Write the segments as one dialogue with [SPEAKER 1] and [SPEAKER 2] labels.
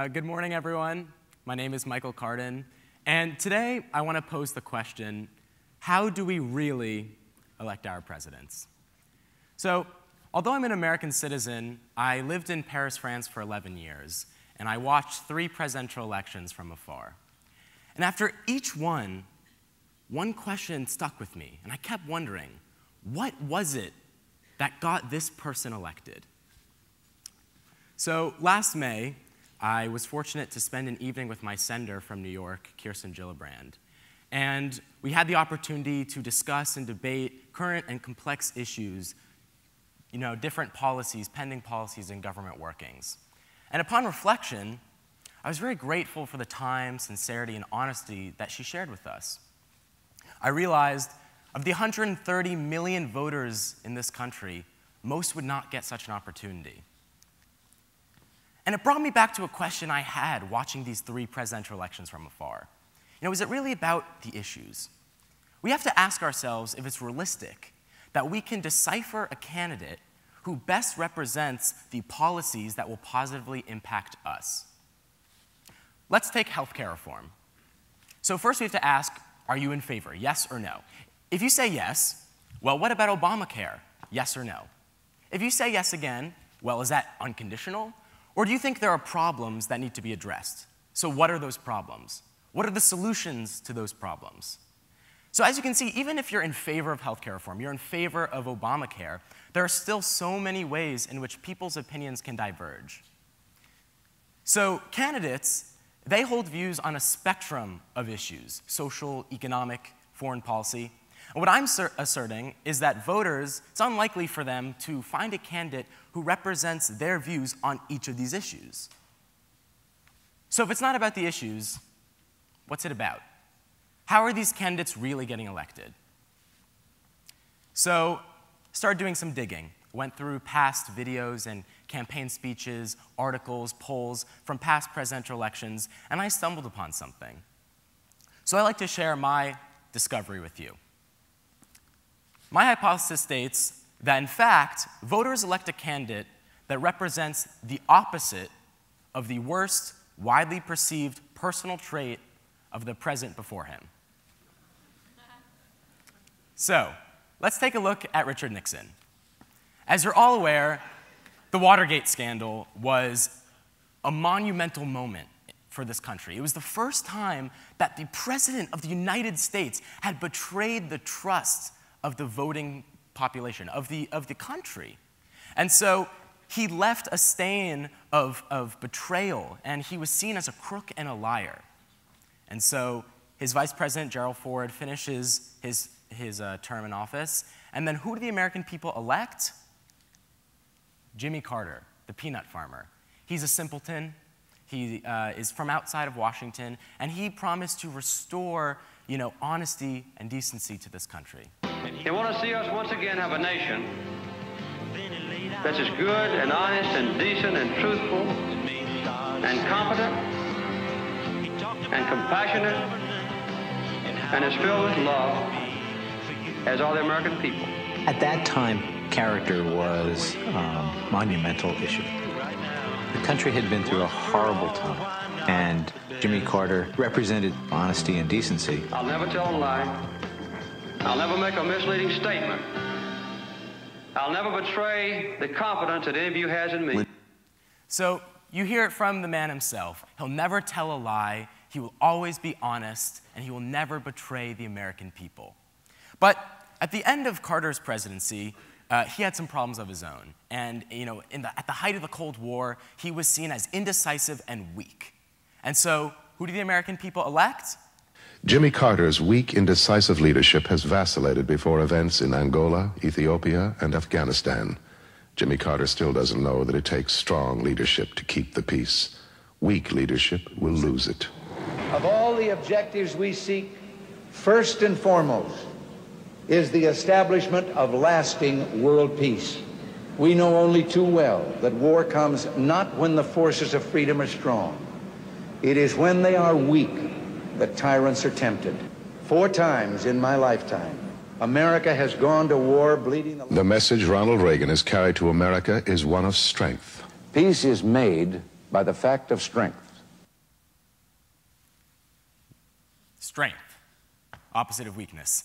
[SPEAKER 1] Good morning, everyone. My name is Michael Carden, and today I want to pose the question, how do we really elect our presidents? So, although I'm an American citizen, I lived in Paris, France for 11 years, and I watched 3 presidential elections from afar. And after each one question stuck with me, and I kept wondering, what was it that got this person elected? So last May, I was fortunate to spend an evening with my senator from New York, Kirsten Gillibrand. And we had the opportunity to discuss and debate current and complex issues, different policies, pending policies, and government workings. And upon reflection, I was very grateful for the time, sincerity, and honesty that she shared with us. I realized of the 130 million voters in this country, most would not get such an opportunity. And it brought me back to a question I had watching these 3 presidential elections from afar. Is it really about the issues? We have to ask ourselves if it's realistic that we can decipher a candidate who best represents the policies that will positively impact us. Let's take healthcare reform. So first we have to ask, are you in favor, yes or no? If you say yes, well, what about Obamacare, yes or no? If you say yes again, well, is that unconditional? Or do you think there are problems that need to be addressed? So what are those problems? What are the solutions to those problems? So as you can see, even if you're in favor of healthcare reform, you're in favor of Obamacare, there are still so many ways in which people's opinions can diverge. So candidates, they hold views on a spectrum of issues, social, economic, foreign policy. And what I'm asserting is that voters, it's unlikely for them to find a candidate who represents their views on each of these issues. So if it's not about the issues, what's it about? How are these candidates really getting elected? So started doing some digging. Went through past videos and campaign speeches, articles, polls from past presidential elections, and I stumbled upon something. So I'd like to share my discovery with you. My hypothesis states that, in fact, voters elect a candidate that represents the opposite of the worst, widely perceived personal trait of the president before him. So, let's take a look at Richard Nixon. As you're all aware, the Watergate scandal was a monumental moment for this country. It was the first time that the President of the United States had betrayed the trust of the voting population, of the country. And so he left a stain of betrayal, and he was seen as a crook and a liar. And so his vice president, Gerald Ford, finishes his term in office, and then who do the American people elect? Jimmy Carter, the peanut farmer. He's a simpleton. He is from outside of Washington, and he promised to restore, honesty and decency to this country.
[SPEAKER 2] They want to see us once again have a nation that's as good and honest and decent and truthful and competent and compassionate and as filled with love as are the American people.
[SPEAKER 3] At that time, character was a monumental issue. The country had been through a horrible time, and Jimmy Carter represented honesty and decency.
[SPEAKER 2] I'll never tell a lie. I'll never make a misleading statement. I'll never betray the confidence that any of you has in me.
[SPEAKER 1] So you hear it from the man himself. He'll never tell a lie. He will always be honest, and he will never betray the American people. But at the end of Carter's presidency, he had some problems of his own. And at the height of the Cold War, he was seen as indecisive and weak. And so who do the American people elect?
[SPEAKER 4] Jimmy Carter's weak, indecisive leadership has vacillated before events in Angola, Ethiopia, and Afghanistan. Jimmy Carter still doesn't know that it takes strong leadership to keep the peace. Weak leadership will lose it.
[SPEAKER 5] Of all the objectives we seek, first and foremost is the establishment of lasting world peace. We know only too well that war comes not when the forces of freedom are strong. It is when they are weak that tyrants are tempted. 4 times in my lifetime, America has gone to war bleeding.
[SPEAKER 4] The message Ronald Reagan has carried to America is one of strength.
[SPEAKER 6] Peace is made by the fact of strength.
[SPEAKER 1] strength, opposite of weakness.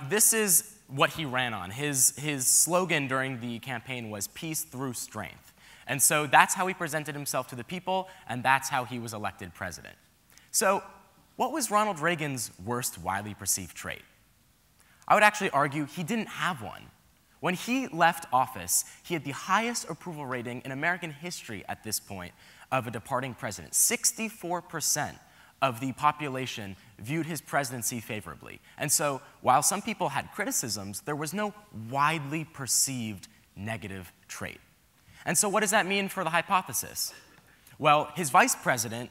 [SPEAKER 1] This is what he ran on. His slogan during the campaign was peace through strength. And so that's how he presented himself to the people, and that's how he was elected president. So what was Ronald Reagan's worst widely perceived trait? I would actually argue he didn't have one. When he left office, he had the highest approval rating in American history at this point of a departing president. 64% of the population viewed his presidency favorably. And so while some people had criticisms, there was no widely perceived negative trait. And so what does that mean for the hypothesis? Well, his vice president,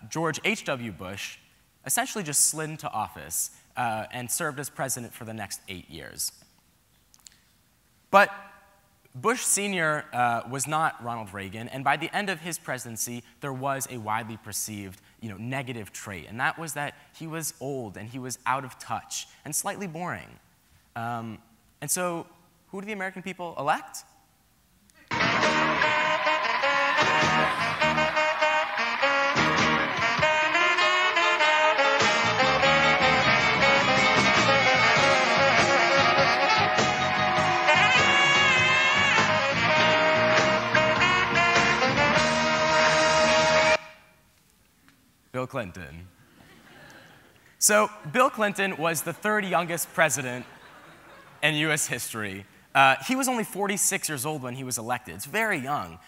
[SPEAKER 1] George H.W. Bush, essentially just slid into office and served as president for the next 8 years. But Bush Sr. Was not Ronald Reagan, and by the end of his presidency, there was a widely perceived negative trait, and that was that he was old and he was out of touch and slightly boring. And so who do the American people elect? Bill Clinton. So Bill Clinton was the third youngest president in US history. He was only 46 years old when he was elected. It's very young.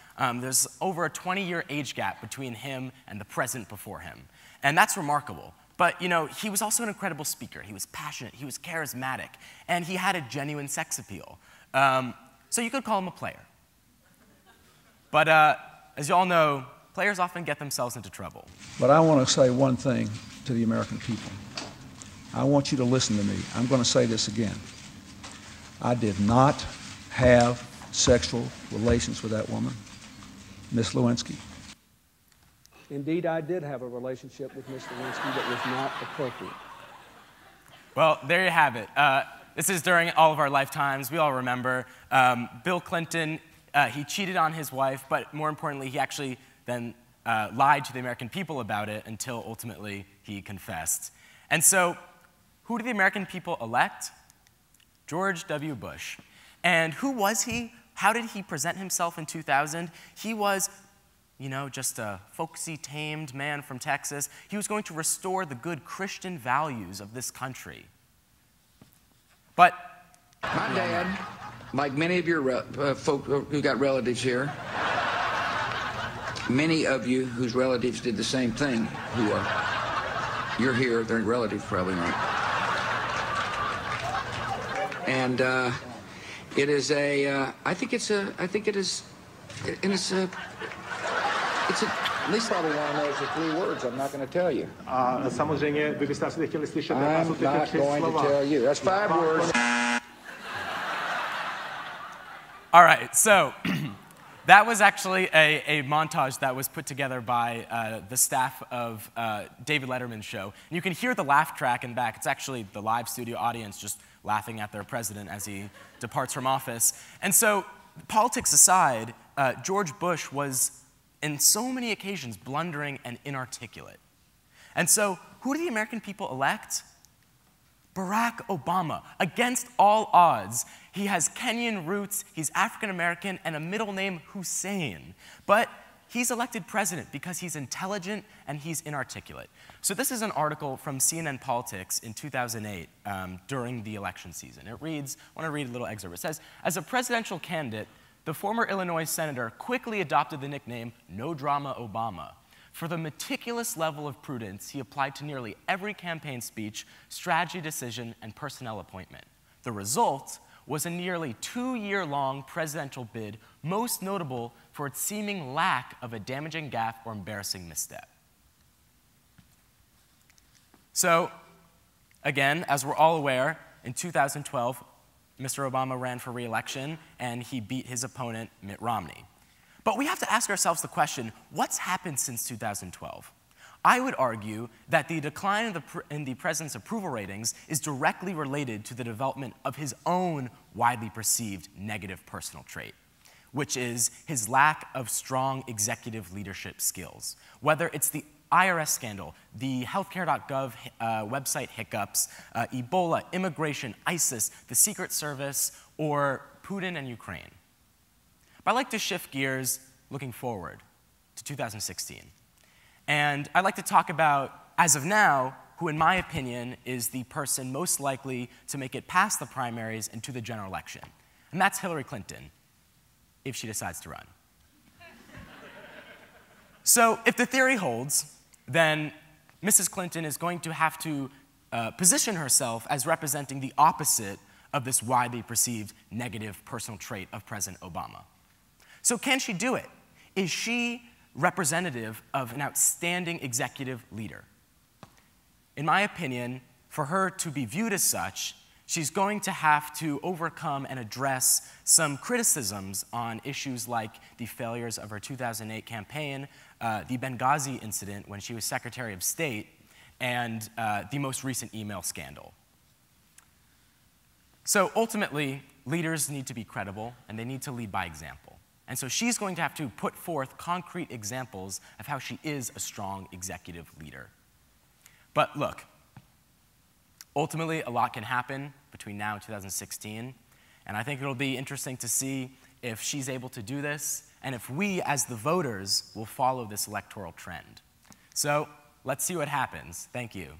[SPEAKER 1] There's over a 20-year age gap between him and the president before him. And that's remarkable. But he was also an incredible speaker. He was passionate, he was charismatic, and he had a genuine sex appeal. So you could call him a player. But as you all know, players often get themselves into trouble.
[SPEAKER 6] But I want to say one thing to the American people. I want you to listen to me. I'm going to say this again. I did not have sexual relations with that woman, Miss Lewinsky.
[SPEAKER 7] Indeed, I did have a relationship with Miss Lewinsky that was not appropriate.
[SPEAKER 1] Well, there you have it. This is during all of our lifetimes. We all remember Bill Clinton. He cheated on his wife, but more importantly, he actually then lied to the American people about it until ultimately he confessed. And so, who did the American people elect? George W. Bush. And who was he? How did he present himself in 2000? He was, just a folksy, tamed man from Texas. He was going to restore the good Christian values of this country. But
[SPEAKER 8] my dad, like many of your folk who got relatives here, many of you whose relatives did the same thing, you're here, their relatives probably aren't. And it is I think it is,
[SPEAKER 5] At least probably one of those 3 words I'm not going to tell you.
[SPEAKER 9] Samozřejmě vy byste asi chtěli slyšet, jaká jsou
[SPEAKER 5] I'm
[SPEAKER 9] ty
[SPEAKER 5] not
[SPEAKER 9] 3
[SPEAKER 5] going to
[SPEAKER 9] slova.
[SPEAKER 5] tell you. That's 5 words.
[SPEAKER 1] all right, so that was actually a montage that was put together by the staff of David Letterman's show. And you can hear the laugh track in back. It's actually the live studio audience just laughing at their president as he departs from office. And so, politics aside, George Bush was, in so many occasions, blundering and inarticulate. And so, who do the American people elect? Barack Obama. Against all odds, he has Kenyan roots, he's African American, and a middle name Hussein. But he's elected president because he's intelligent and he's inarticulate. So this is an article from CNN Politics in 2008 during the election season. It reads, I want to read a little excerpt. It says, as a presidential candidate, the former Illinois senator quickly adopted the nickname No Drama Obama. For the meticulous level of prudence he applied to nearly every campaign speech, strategy decision, and personnel appointment. The result was a nearly 2-year-long presidential bid, most notable for its seeming lack of a damaging gaffe or embarrassing misstep. So, again, as we're all aware, in 2012, Mr. Obama ran for re-election, and he beat his opponent, Mitt Romney. But we have to ask ourselves the question, what's happened since 2012? I would argue that the decline in the president's approval ratings is directly related to the development of his own widely perceived negative personal trait, which is his lack of strong executive leadership skills. Whether it's the IRS scandal, the healthcare.gov website hiccups, Ebola, immigration, ISIS, the Secret Service, or Putin and Ukraine. But I'd like to shift gears looking forward to 2016. And I'd like to talk about, as of now, who in my opinion is the person most likely to make it past the primaries and to the general election. And that's Hillary Clinton, if she decides to run. So if the theory holds, then Mrs. Clinton is going to have to position herself as representing the opposite of this widely perceived negative personal trait of President Obama. So can she do it? Is she representative of an outstanding executive leader? In my opinion, for her to be viewed as such, she's going to have to overcome and address some criticisms on issues like the failures of her 2008 campaign, the Benghazi incident when she was Secretary of State, and the most recent email scandal. So ultimately, leaders need to be credible, and they need to lead by example. And so she's going to have to put forth concrete examples of how she is a strong executive leader. But look, ultimately, a lot can happen between now and 2016, and I think it'll be interesting to see if she's able to do this, and if we, as the voters, will follow this electoral trend. So let's see what happens. Thank you.